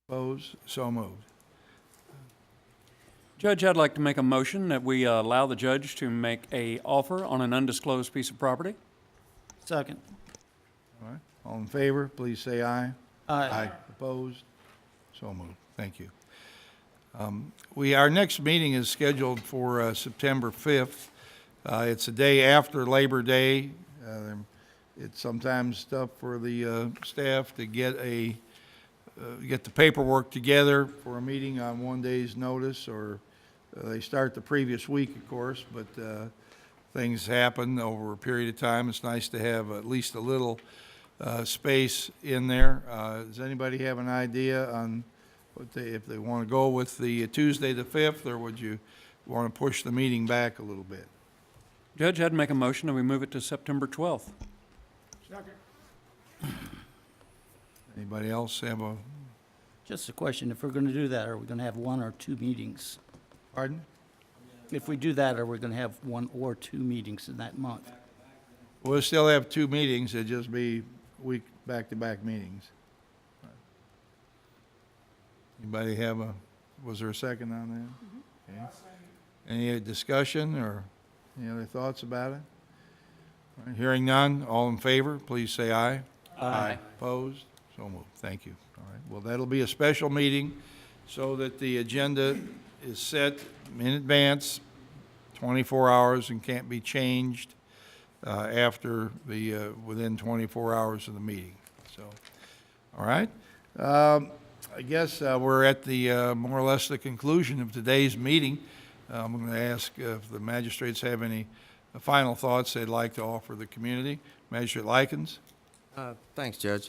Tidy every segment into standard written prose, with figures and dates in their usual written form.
Opposed? So moved. Judge, I'd like to make a motion that we allow the judge to make a offer on an undisclosed piece of property. Second. All right. All in favor, please say aye. Aye. Opposed? So moved. Thank you. Our next meeting is scheduled for September 5th. It's a day after Labor Day. It's sometimes tough for the staff to get the paperwork together for a meeting on one day's notice, or they start the previous week, of course, but things happen over a period of time. It's nice to have at least a little space in there. Does anybody have an idea on if they want to go with the Tuesday the 5th, or would you want to push the meeting back a little bit? Judge, I'd make a motion that we move it to September 12th. Anybody else have a, Just a question, if we're going to do that, are we going to have one or two meetings? pardon? If we do that, are we going to have one or two meetings in that month? We'll still have two meetings, it'll just be back-to-back meetings. Anybody have was there a second on that? Okay. Any discussion or any other thoughts about it? All right, hearing none, all in favor, please say aye. Aye. Opposed? So moved. Thank you. All right. Well, that'll be a special meeting so that the agenda is set in advance, 24 hours, and can't be changed after within 24 hours of the meeting. So, all right. I guess we're at the more or less the conclusion of today's meeting. I'm going to ask if the magistrates have any final thoughts they'd like to offer the community. Magistrate Likens. Thanks, Judge.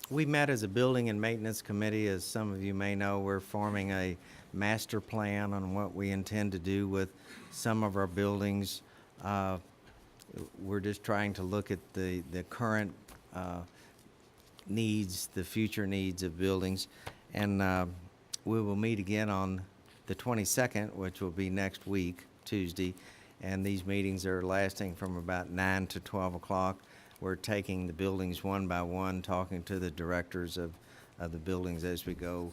We met as a building and maintenance committee. As some of you may know, we're forming a master plan on what we intend to do with some of our buildings. We're just trying to look at the current needs, the future needs of buildings. And we will meet again on the 22nd, which will be next week, Tuesday. And these meetings are lasting from about 9 to 12 o'clock. We're taking the buildings one by one, talking to the directors of the buildings as we go,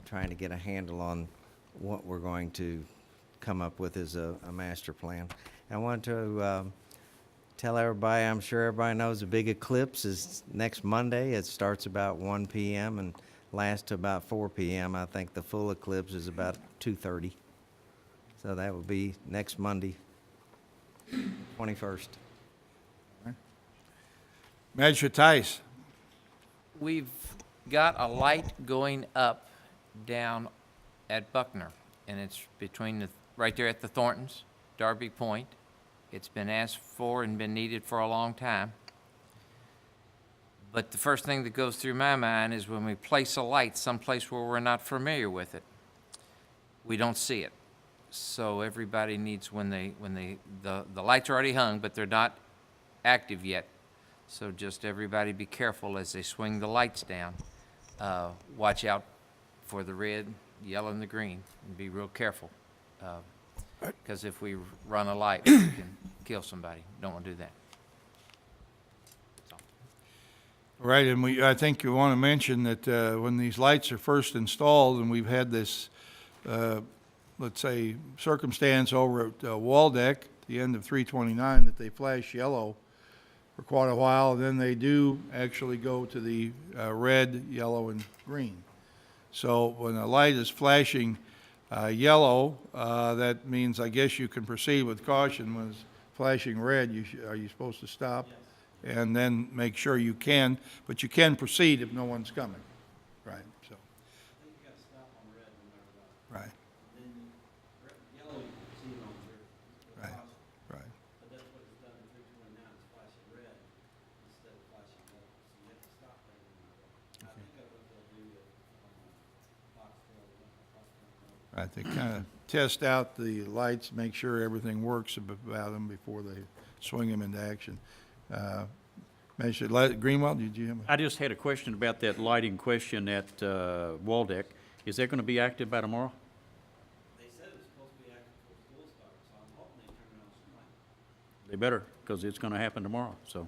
trying to get a handle on what we're going to come up with as a master plan. I want to tell everybody, I'm sure everybody knows the big eclipse is next Monday. It starts about 1 p.m. and lasts to about 4 p.m. I think the full eclipse is about 2:30. So that will be next Monday, 21st. Magistrate Tice. We've got a light going up down at Buckner, and it's between right there at the Thorntons, Darby Point. It's been asked for and been needed for a long time. But the first thing that goes through my mind is when we place a light someplace where we're not familiar with it, we don't see it. So everybody needs, the lights are already hung, but they're not active yet. So just everybody be careful as they swing the lights down. Watch out for the red, yellow, and the green, and be real careful. Because if we run a light, we can kill somebody. Don't want to do that. Right, and I think you want to mention that when these lights are first installed, and we've had this, let's say, circumstance over at Waldeck, the end of 329, that they flash yellow for quite a while, and then they do actually go to the red, yellow, and green. So when a light is flashing yellow, that means, I guess, you can proceed with caution. When it's flashing red, are you supposed to stop? Yes. And then make sure you can, but you can proceed if no one's coming. Right, so. I think you got to stop on red no matter what. Right, Then yellow you can proceed on through. right, right. But that's what it's done in 329, it's flashing red instead of flashing yellow. So you have to stop there no matter what. I think that's what they'll do at Foxville. Right, they kind of test out the lights, make sure everything works about them before they swing them into action. Magistrate Greenwald, did you have? I just had a question about that lighting question at Waldeck. Is that going to be active by tomorrow? They said it was supposed to be active before school starts, so I'm hoping they turn it on tonight. They better, because it's going to happen tomorrow, so.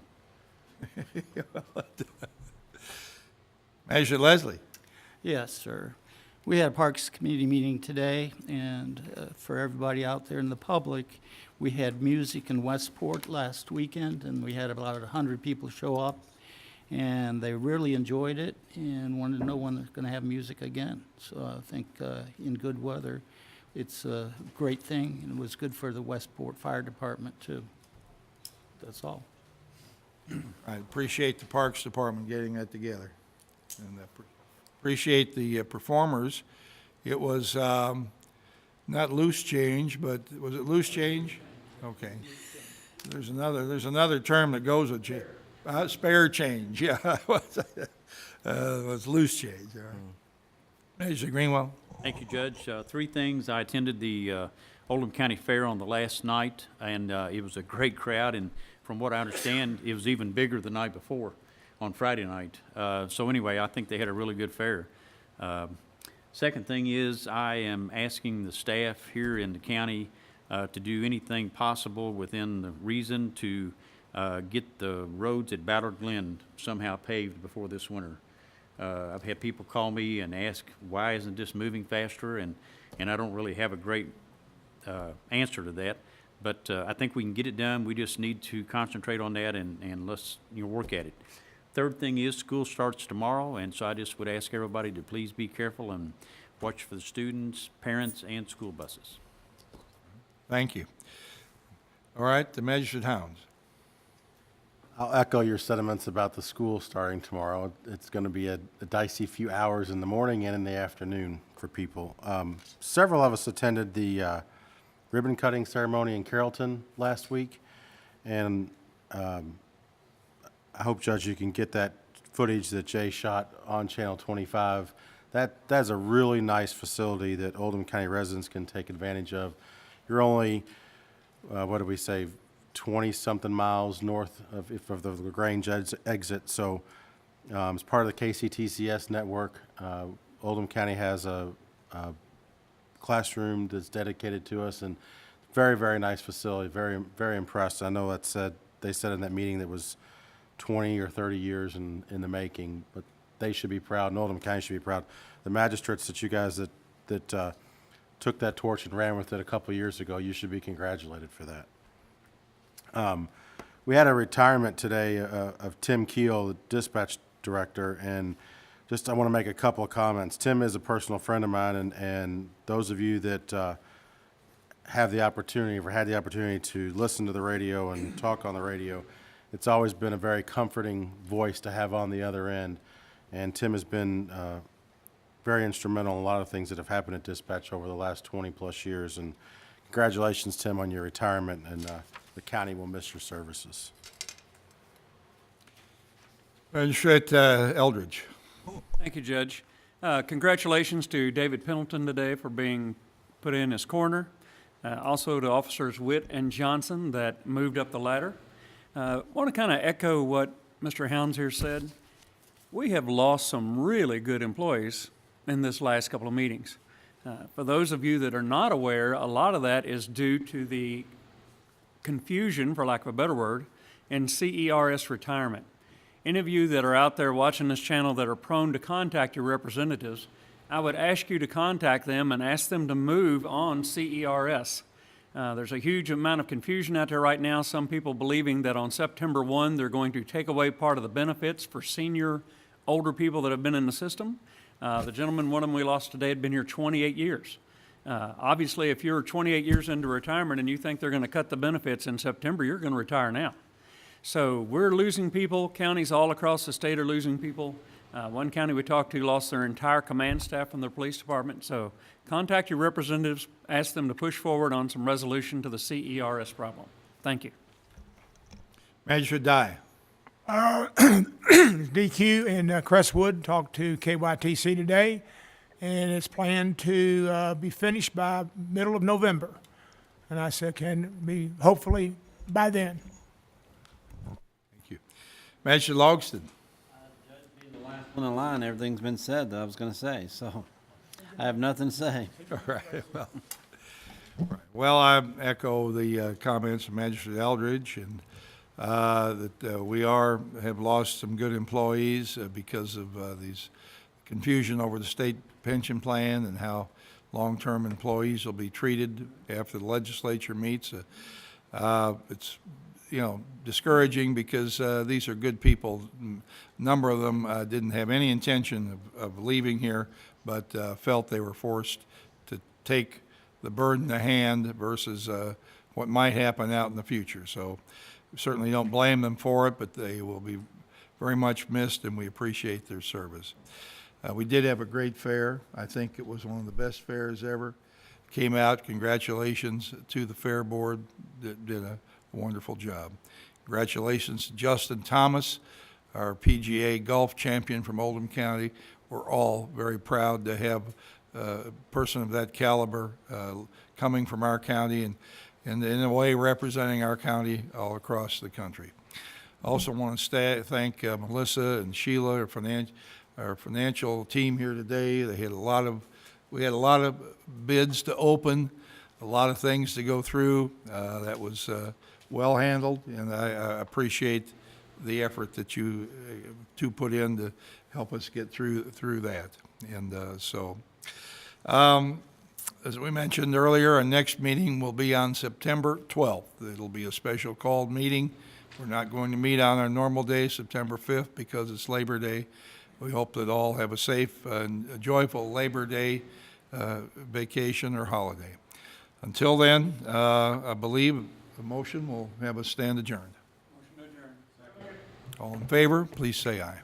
Magistrate Leslie. Yes, sir. We had a Parks Committee meeting today, and for everybody out there in the public, we had music in Westport last weekend, and we had about 100 people show up, and they really enjoyed it and wanted to know when they're going to have music again. So I think in good weather, it's a great thing, and it was good for the Westport Fire Department, too. That's all. I appreciate the Parks Department getting that together. And appreciate the performers. It was not loose change, but was it loose change? Okay. There's another term that goes with change. Spare change, yeah. It was loose change. All right. Mr. Greenwell? Thank you, Judge. Three things. I attended the Oldham County Fair on the last night, and it was a great crowd, and from what I understand, it was even bigger the night before, on Friday night. So anyway, I think they had a really good fair. Second thing is, I am asking the staff here in the county to do anything possible within the reason to get the roads at Ballard Glen somehow paved before this winter. I've had people call me and ask, why isn't this moving faster? And I don't really have a great answer to that. But I think we can get it done. We just need to concentrate on that and let's work at it. Third thing is, school starts tomorrow, and so I just would ask everybody to please be careful and watch for the students, parents, and school buses. Thank you. All right, the Magistrate Hounds. I'll echo your sentiments about the school starting tomorrow. It's going to be a dicey few hours in the morning and in the afternoon for people. Several of us attended the ribbon cutting ceremony in Carrollton last week, and I hope, Judge, you can get that footage that Jay shot on Channel 25. That's a really nice facility that Oldham County residents can take advantage of. You're only, what did we say, 20-something miles north of the LaGrange exit. So as part of the KCTCS network, Oldham County has a classroom that's dedicated to us, and very, very nice facility. Very, very impressed. I know they said in that meeting that was 20 or 30 years in the making, but they should be proud, and Oldham County should be proud. The magistrates that you guys that took that torch and ran with it a couple of years ago, you should be congratulated for that. We had a retirement today of Tim Keel, the dispatch director, and just I want to make a couple of comments. Tim is a personal friend of mine, and those of you that have the opportunity or had the opportunity to listen to the radio and talk on the radio, it's always been a very comforting voice to have on the other end. And Tim has been very instrumental in a lot of things that have happened at dispatch over the last 20-plus years. And congratulations, Tim, on your retirement, and the county will miss your services. Magistrate Eldridge. Thank you, Judge. Congratulations to David Pendleton today for being put in as coroner. Also to Officers Witt and Johnson that moved up the ladder. I want to kind of echo what Mr. Hounds here said. We have lost some really good employees in this last couple of meetings. For those of you that are not aware, a lot of that is due to the confusion, for lack of a better word, in CERS retirement. Any of you that are out there watching this channel that are prone to contact your representatives, I would ask you to contact them and ask them to move on CERS. There's a huge amount of confusion out there right now. Some people believing that on September 1, they're going to take away part of the benefits for senior, older people that have been in the system. The gentleman, one of them we lost today, had been here 28 years. Obviously, if you're 28 years into retirement and you think they're going to cut the benefits in September, you're going to retire now. So we're losing people. Counties all across the state are losing people. One county we talked to lost their entire command staff from their police department. So contact your representatives, ask them to push forward on some resolution to the CERS problem. Thank you. Magistrate Dye. DQ in Crestwood talked to KYTC today, and it's planned to be finished by middle of November. And I said, can be hopefully by then. Thank you. Magistrate Logston. On the line, everything's been said that I was going to say, so I have nothing to say. All right. Well, I echo the comments of Magistrate Eldridge, and that we have lost some good employees because of these confusion over the state pension plan and how long-term employees will be treated after the legislature meets. It's, discouraging because these are good people. A number of them didn't have any intention of leaving here, but felt they were forced to take the bird in the hand versus what might happen out in the future. So we certainly don't blame them for it, but they will be very much missed, and we appreciate their service. We did have a great fair. I think it was one of the best fairs ever. Came out, congratulations to the Fair Board, that did a wonderful job. Congratulations to Justin Thomas, our PGA golf champion from Oldham County. We're all very proud to have a person of that caliber coming from our county and in a way representing our county all across the country. Also want to thank Melissa and Sheila, our financial team here today. We had a lot of bids to open, a lot of things to go through. That was well handled, and I appreciate the effort that you two put in to help us get through that. And as we mentioned earlier, our next meeting will be on September 12th. It'll be a special called meeting. We're not going to meet on our normal day, September 5th, because it's Labor Day. We hope that all have a safe and a joyful Labor Day vacation or holiday. Until then, I believe the motion will have us stand adjourned. Motion adjourned. All in favor, please say aye.